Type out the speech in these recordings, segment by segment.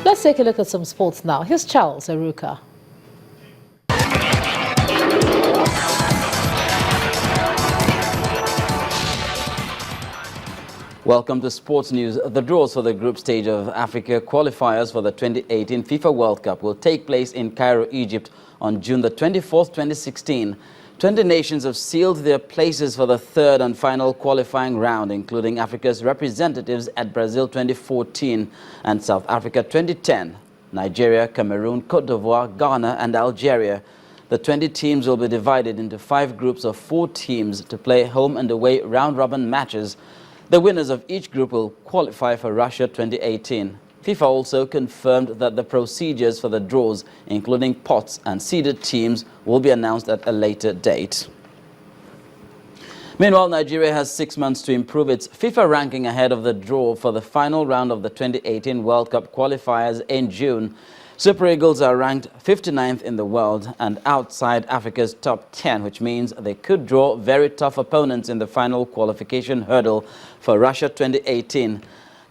Let's take a look at some sports now. Here's Charles Aruka. Welcome to Sports News. The draws for the group stage of Africa qualifiers for the 2018 FIFA World Cup will take place in Cairo, Egypt on June the 24th, 2016. 20 nations have sealed their places for the third and final qualifying round, including Africa's representatives at Brazil 2014 and South Africa 2010, Nigeria, Cameroon, Cote d'Ivoire, Ghana and Algeria. The 20 teams will be divided into 5 groups of 4 teams to play home and away round-robin matches. The winners of each group will qualify for Russia 2018. FIFA also confirmed that the procedures for the draws, including pots and seeded teams, will be announced at a later date. Meanwhile, Nigeria has 6 months to improve its FIFA ranking ahead of the draw for the final round of the 2018 World Cup qualifiers in June. Super Eagles are ranked 59th in the world and outside Africa's top 10, which means they could draw very tough opponents in the final qualification hurdle for Russia 2018.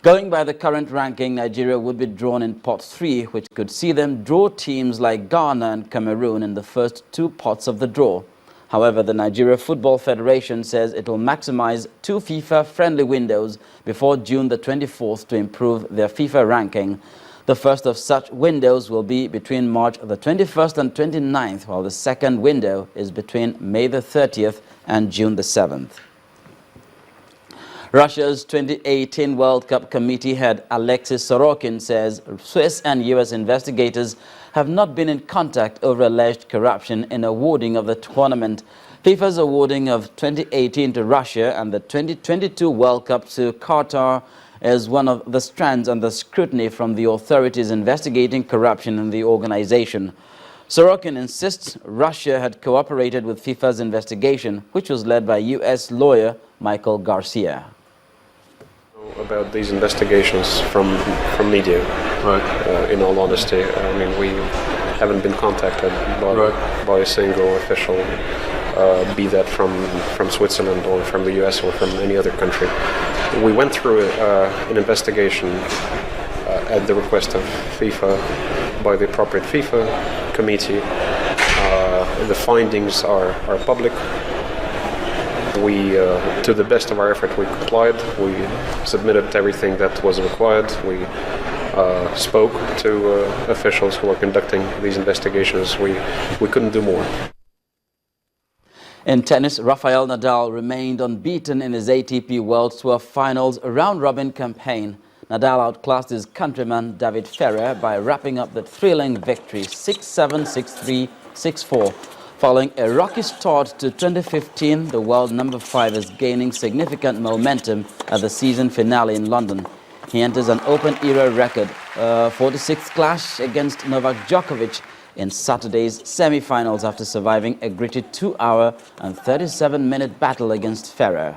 Going by the current ranking, Nigeria would be drawn in pot 3, which could see them draw teams like Ghana and Cameroon in the first 2 pots of the draw. However, the Nigeria Football Federation says it will maximize 2 FIFA-friendly windows before June the 24th to improve their FIFA ranking. The first of such windows will be between March the 21st and 29th, while the second window is between May the 30th and June the 7th. Russia's 2018 World Cup committee head Alexis Sorokin says Swiss and US investigators have not been in contact over alleged corruption in awarding of the tournament. FIFA's awarding of 2018 to Russia and the 2022 World Cup to Qatar is one of the strands under scrutiny from the authorities investigating corruption in the organization. Sorokin insists Russia had cooperated with FIFA's investigation, which was led by U.S. lawyer Michael Garcia. About these investigations from media, right. In all honesty, I mean, we haven't been contacted by a single official, be that from Switzerland or from the US or from any other country. We went through an investigation at the request of FIFA by the appropriate FIFA committee. The findings are public. We, to the best of our effort, we complied. We submitted everything that was required. We spoke to officials who are conducting these investigations. We couldn't do more. In tennis, Rafael Nadal remained unbeaten in his ATP World Tour Finals round-robin campaign. Nadal outclassed his countryman David Ferrer by wrapping up the thrilling victory 6-7, 6-3, 6-4. Following a rocky start to 2015, the world number 5 is gaining significant momentum at the season finale in London. He enters an open-era record 46th clash against Novak Djokovic in Saturday's semi-finals after surviving a gritty 2-hour and 37-minute battle against Ferrer.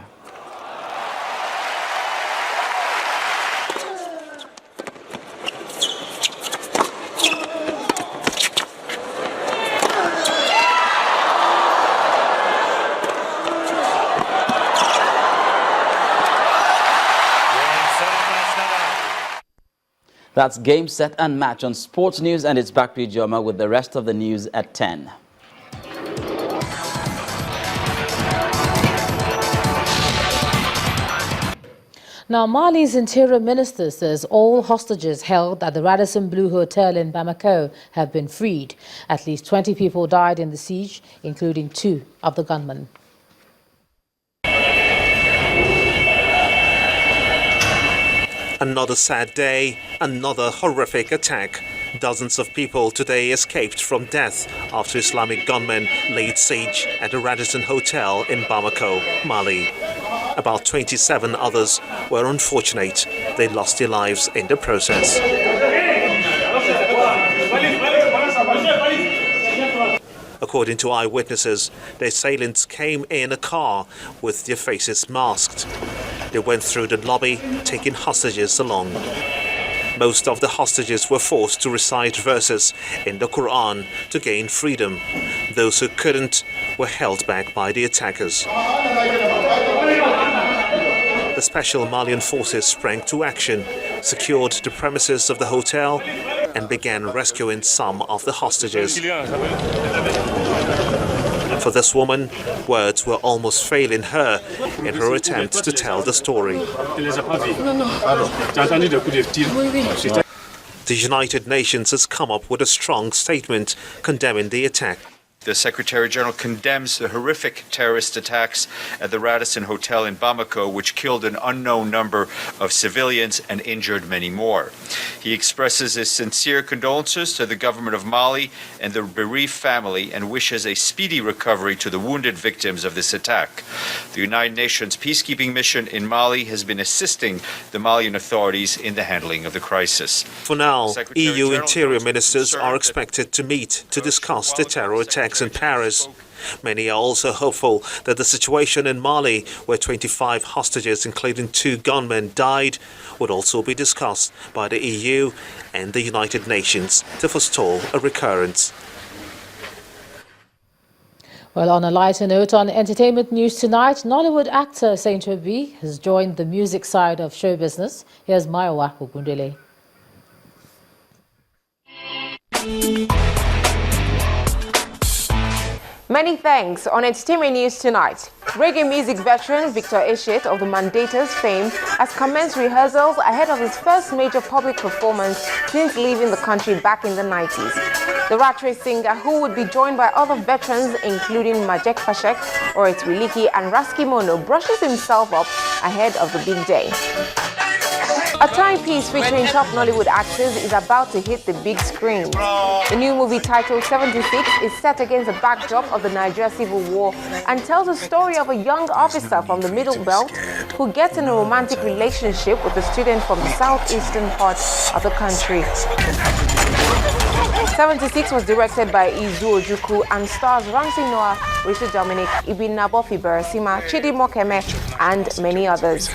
That's Game, Set and Match on Sports News, and it's back to Ijoma with the rest of the news at 10. Now, Mali's interior minister says all hostages held at the Radisson Blu Hotel in Bamako have been freed. At least 20 people died in the siege, including 2 of the gunmen. Another sad day, another horrific attack. Dozens of people today escaped from death after Islamic gunmen laid siege at a Radisson Hotel in Bamako, Mali. About 27 others were unfortunate. They lost their lives in the process. According to eyewitnesses, the assailants came in a car with their faces masked. They went through the lobby, taking hostages along. Most of the hostages were forced to recite verses in the Quran to gain freedom. Those who couldn't were held back by the attackers. The special Malian forces sprang to action secured the premises of the hotel and began rescuing some of the hostages. For this woman, words were almost failing her in her attempts to tell the story. The United Nations has come up with a strong statement condemning the attack. The Secretary General condemns the horrific terrorist attacks at the Radisson Hotel in Bamako, which killed an unknown number of civilians and injured many more. He expresses his sincere condolences to the government of Mali and the bereaved family and wishes a speedy recovery to the wounded victims of this attack. The United Nations peacekeeping mission in Mali has been assisting the Malian authorities in the handling of the crisis. For now, EU interior ministers are expected to meet to discuss the terror attacks in Paris. Many are also hopeful that the situation in Mali, where 25 hostages, including 2 gunmen, died, would also be discussed by the EU and the United Nations to forestall a recurrence. Well, on a lighter note, on entertainment news tonight, Nollywood actor Saint Obi has joined the music side of show business. Here's Maiwa Ogundele. Many thanks. On entertainment news tonight, reggae music veteran Victor Eshet of the Mandators fame has commenced rehearsals ahead of his first major public performance since leaving the country back in the 90s. The rat race singer, who would be joined by other veterans including Majek Fashek, Oret Wiliki and Raski Mono, brushes himself up ahead of the big day. A timepiece featuring top Nollywood actors is about to hit the big screen. The new movie titled 76 is set against the backdrop of the Nigeria Civil War and tells the story of a young officer from the Middle Belt who gets in a romantic relationship with a student from the southeastern part of the country. 76 was directed by Izu Ojukwu and stars Ramsey Noah, Rachel Dominic, Ibn Nabofi Barasima, Chidi Mokeme, and many others.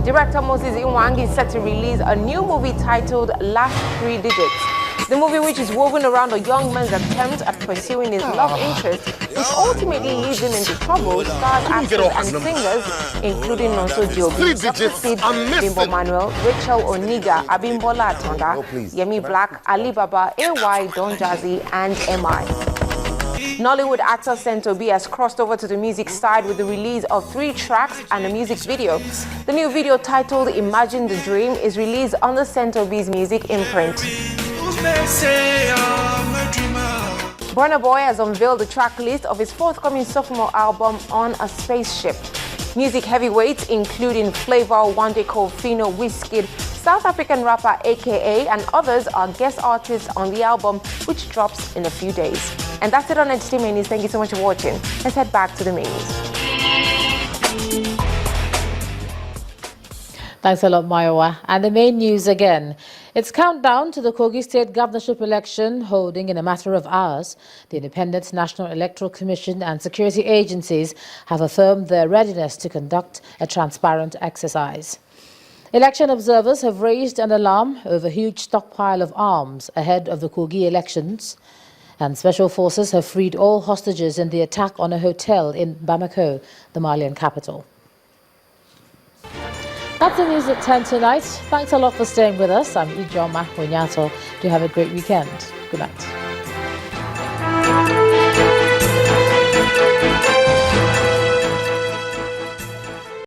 Director Moses Inwangi is set to release a new movie titled Last 3 Digits. The movie, which is woven around a young man's attempt at pursuing his love interest, which ultimately leads him into trouble, stars actors and singers including Nonso Diobi, Dr. Sid, Bimbo Manuel, Rachel Oniga, Abimbola Atanga, Yemi Black, Ali Baba, AY, Don Jazzy, and MI. Nollywood actor Saint Obi has crossed over to the music side with the release of 3 tracks and a music video. The new video titled Imagine the Dream is released on the Saint Obi's music imprint. Burna Boy has unveiled the track list of his forthcoming sophomore album On a Spaceship. Music heavyweights including Flavor, Wande Cole, Fino, Wizkid, South African rapper AKA and others are guest artists on the album, which drops in a few days. And that's it on Entertainment News. Thank you so much for watching. Let's head back to the main news. Thanks a lot, Maiwa. And the main news again. It's countdown to the Kogi State governorship election holding in a matter of hours. The Independent National Electoral Commission and security agencies have affirmed their readiness to conduct a transparent exercise. Election observers have raised an alarm over a huge stockpile of arms ahead of the Kogi elections. And special forces have freed all hostages in the attack on a hotel in Bamako, the Malian capital. That's the news at 10 tonight. Thanks a lot for staying with us. I'm Ijoma Hunyato. Do have a great weekend. Good night.